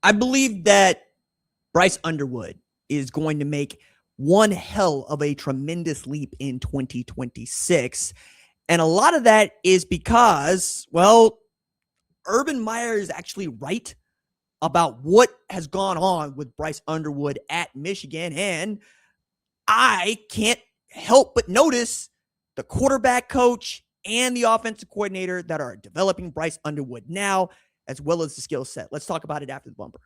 I believe that Bryce Underwood is going to make one hell of a tremendous leap in 2026. And a lot of that is because, well, Urban Meyer is actually right about what has gone on with Bryce Underwood at Michigan. And I can't help but notice the quarterback coach and the offensive coordinator that are developing Bryce Underwood now, as well as the skill set. Let's talk about it after the bumper.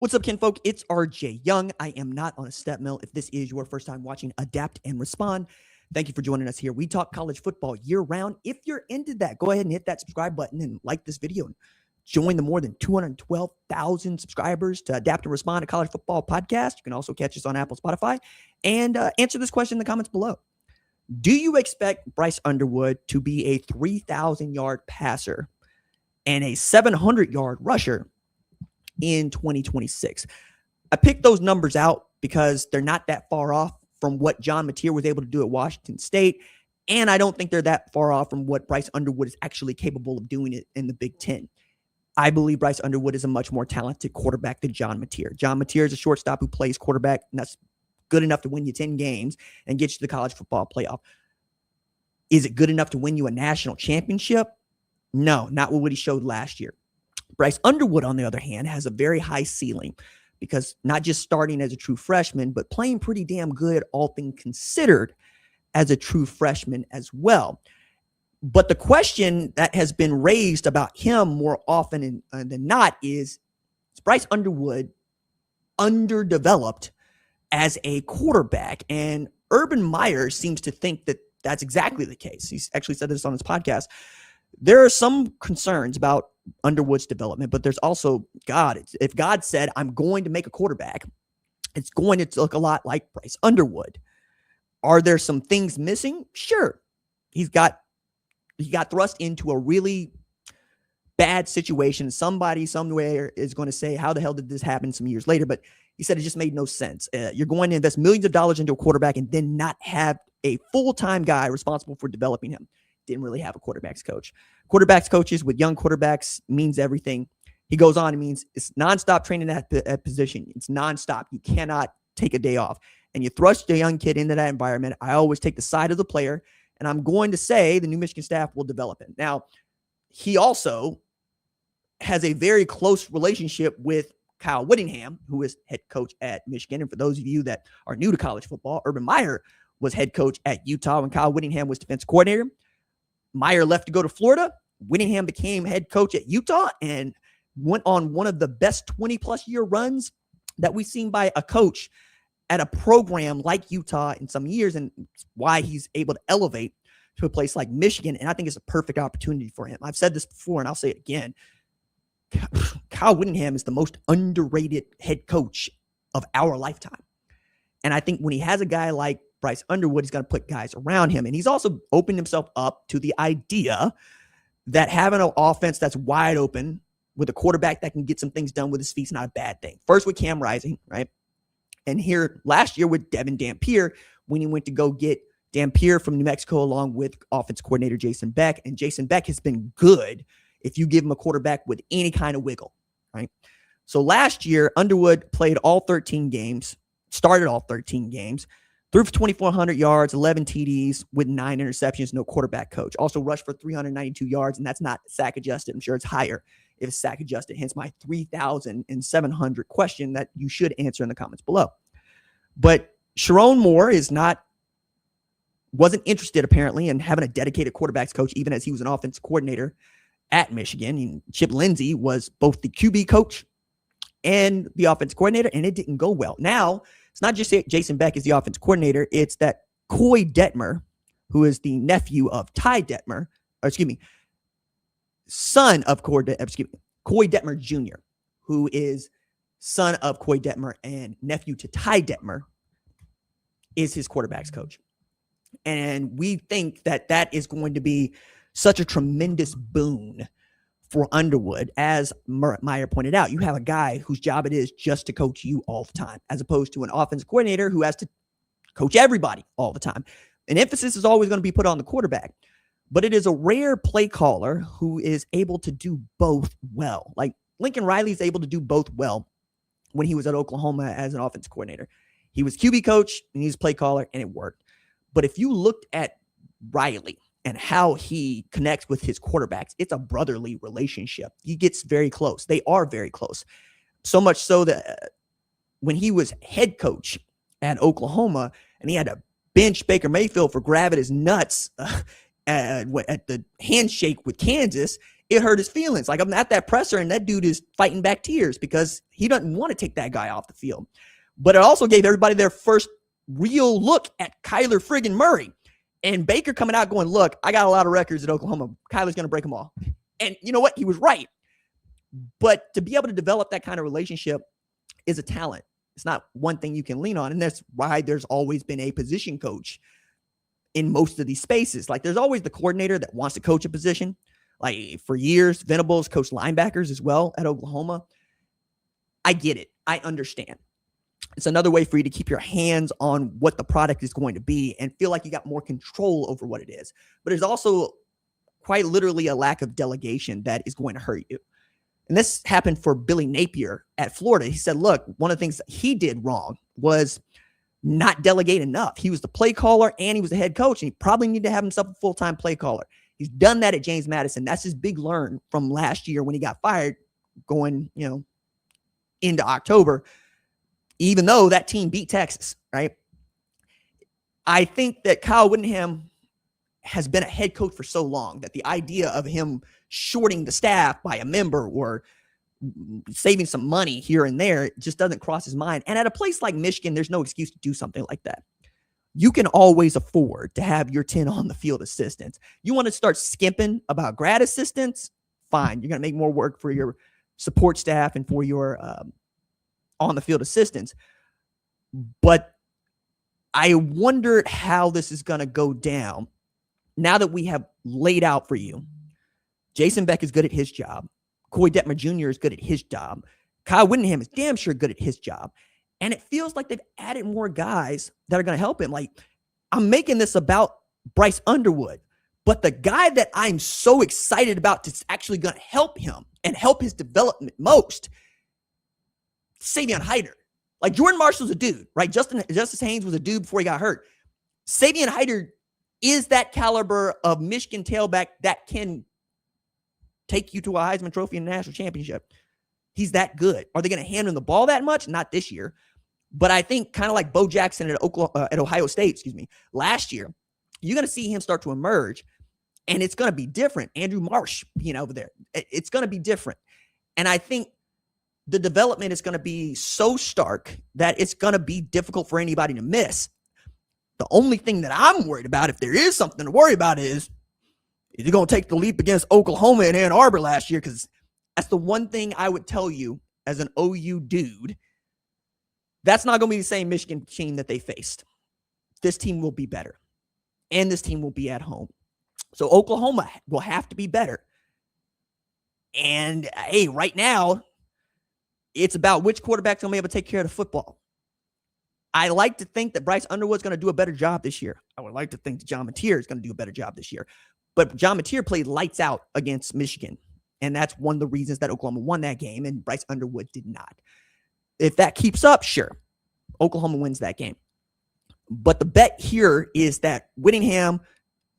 What's up, kinfolk? It's RJ Young. I am not on a step mill. If this is your first time watching Adapt and Respond, thank you for joining us here. We talk college football year round. If you're into that, go ahead and hit that subscribe button and like this video and join the more than 212,000 subscribers to Adapt and Respond, a college football podcast. You can also catch us on Apple, Spotify, and answer this question in the comments below. Do you expect Bryce Underwood to be a 3,000-yard passer and a 700-yard rusher in 2026? I picked those numbers out because they're not that far off from what John Mateer was able to do at Washington State, and I don't think they're that far off from what Bryce Underwood is actually capable of doing it in the Big Ten. I believe Bryce Underwood is a much more talented quarterback than John Mateer. John Mateer is a shortstop who plays quarterback, and that's good enough to win you 10 games and get you to the college football playoff. Is it good enough to win you a national championship? No, not what he showed last year. Bryce Underwood, on the other hand, has a very high ceiling because not just starting as a true freshman, but playing pretty damn good, all things considered, as a true freshman as well. But the question that has been raised about him more often than not is Bryce Underwood underdeveloped as a quarterback? And Urban Meyer seems to think that that's exactly the case. He's actually said this on his podcast. There are some concerns about Underwood's development, but there's also God. If God said, I'm going to make a quarterback, it's going to look a lot like Bryce Underwood. Are there some things missing? Sure. He got thrust into a really bad situation. Somebody somewhere is going to say, how the hell did this happen some years later? But he said it just made no sense. You're going to invest millions of dollars into a quarterback and then not have a full-time guy responsible for developing him. Didn't really have a quarterback's coach. Quarterback's coaches with young quarterbacks means everything. He goes on and means it's nonstop training at position. It's nonstop. You cannot take a day off. And you thrust a young kid into that environment. I always take the side of the player, and I'm going to say the new Michigan staff will develop him. Now, he also has a very close relationship with Kyle Whittingham, who is head coach at Michigan. And for those of you that are new to college football, Urban Meyer was head coach at Utah when Kyle Whittingham was defensive coordinator. Meyer left to go to Florida. Whittingham became head coach at Utah and went on one of the best 20-plus year runs that we've seen by a coach at a program like Utah in some years, and why he's able to elevate to a place like Michigan. And I think it's a perfect opportunity for him. I've said this before, and I'll say it again. Kyle Whittingham is the most underrated head coach of our lifetime. And I think when he has a guy like Bryce Underwood, he's going to put guys around him. And he's also opened himself up to the idea that having an offense that's wide open with a quarterback that can get some things done with his feet is not a bad thing. First with Cam Rising, right? And here last year with Devin Dampier, when he went to go get Dampier from New Mexico along with offense coordinator Jason Beck. And Jason Beck has been good if you give him a quarterback with any kind of wiggle, right? So last year, Underwood played all 13 games, started all 13 games, threw for 2,400 yards, 11 TDs with 9 interceptions, no quarterback coach. Also rushed for 392 yards, and that's not sack adjusted. I'm sure it's higher if it's sack adjusted, hence my 3,700 question that you should answer in the comments below. But Sharon Moore wasn't interested apparently in having a dedicated quarterbacks coach, even as he was an offensive coordinator at Michigan. And Chip Lindsey was both the QB coach and the offensive coordinator, and it didn't go well. Now, it's not just Jason Beck is the offensive coordinator. It's that Coy Detmer, who is the nephew of Ty Detmer, son of Coy Detmer Jr., who is son of Coy Detmer and nephew to Ty Detmer, is his quarterback's coach. And we think that that is going to be such a tremendous boon for Underwood. As Meyer pointed out, you have a guy whose job it is just to coach you all the time, as opposed to an offensive coordinator who has to coach everybody all the time. An emphasis is always going to be put on the quarterback, but it is a rare play caller who is able to do both well. Like Lincoln Riley is able to do both well when he was at Oklahoma as an offensive coordinator. He was QB coach and he was play caller, and it worked. But if you looked at Riley and how he connects with his quarterbacks, it's a brotherly relationship. He gets very close. They are very close. So much so that when he was head coach at Oklahoma and he had to bench Baker Mayfield for grabbing his nuts at the handshake with Kansas, it hurt his feelings. Like, I'm at that presser and that dude is fighting back tears because he doesn't want to take that guy off the field. But it also gave everybody their first real look at Kyler friggin' Murray. And Baker coming out going, look, I got a lot of records at Oklahoma. Kyler's going to break them all. And you know what? He was right. But to be able to develop that kind of relationship is a talent. It's not one thing you can lean on. And that's why there's always been a position coach in most of these spaces. Like, there's always the coordinator that wants to coach a position. Like, for years, Venables coached linebackers as well at Oklahoma. I get it. I understand. It's another way for you to keep your hands on what the product is going to be and feel like you got more control over what it is. But there's also quite literally a lack of delegation that is going to hurt you. And this happened for Billy Napier at Florida. He said, look, one of the things that he did wrong was not delegate enough. He was the play caller and he was the head coach, and he probably needed to have himself a full-time play caller. He's done that at James Madison. That's his big learn from last year when he got fired going, into October, even though that team beat Texas, right? I think that Kyle Whittingham has been a head coach for so long that the idea of him shorting the staff by a member or saving some money here and there just doesn't cross his mind. And at a place like Michigan, there's no excuse to do something like that. You can always afford to have your 10 on the field assistants. You want to start skimping about grad assistants? Fine. You're going to make more work for your support staff and for your on the field assistants. But I wondered how this is going to go down now that we have laid out for you. Jason Beck is good at his job. Coy Detmer Jr. is good at his job. Kyle Whittingham is damn sure good at his job. And it feels like they've added more guys that are going to help him. Like, I'm making this about Bryce Underwood, but the guy that I'm so excited about that's actually going to help him and help his development most, Savion Hiter. Like, Jordan Marshall's a dude, right? Justice Haynes was a dude before he got hurt. Savion Hiter is that caliber of Michigan tailback that can take you to a Heisman Trophy and a national championship. He's that good. Are they going to hand him the ball that much? Not this year. But I think kind of like Bo Jackson at Ohio State, last year, you're going to see him start to emerge, and it's going to be different. Andrew Marsh being over there, it's going to be different. And I think the development is going to be so stark that it's going to be difficult for anybody to miss. The only thing that I'm worried about, if there is something to worry about, is you're going to take the leap against Oklahoma and Ann Arbor last year, because that's the one thing I would tell you as an OU dude. That's not going to be the same Michigan team that they faced. This team will be better, and this team will be at home. So Oklahoma will have to be better. And, hey, right now, it's about which quarterback's going to be able to take care of the football. I like to think that Bryce Underwood's going to do a better job this year. I would like to think that John Mateer is going to do a better job this year. But John Mateer played lights out against Michigan, and that's one of the reasons that Oklahoma won that game, and Bryce Underwood did not. If that keeps up, sure, Oklahoma wins that game. But the bet here is that Whittingham,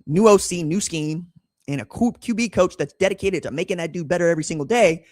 new OC, new scheme, and a QB coach that's dedicated to making that dude better every single day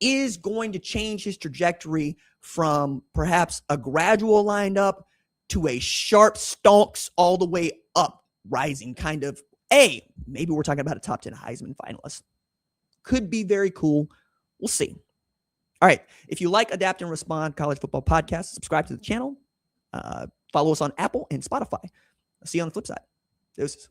is going to change his trajectory from perhaps a gradual lined up to a sharp stonks all the way up rising kind of, maybe we're talking about a top 10 Heisman finalist. Could be very cool. We'll see. All right. If you like Adapt and Respond College Football Podcast, subscribe to the channel. Follow us on Apple and Spotify. I'll see you on the flip side. Deuces.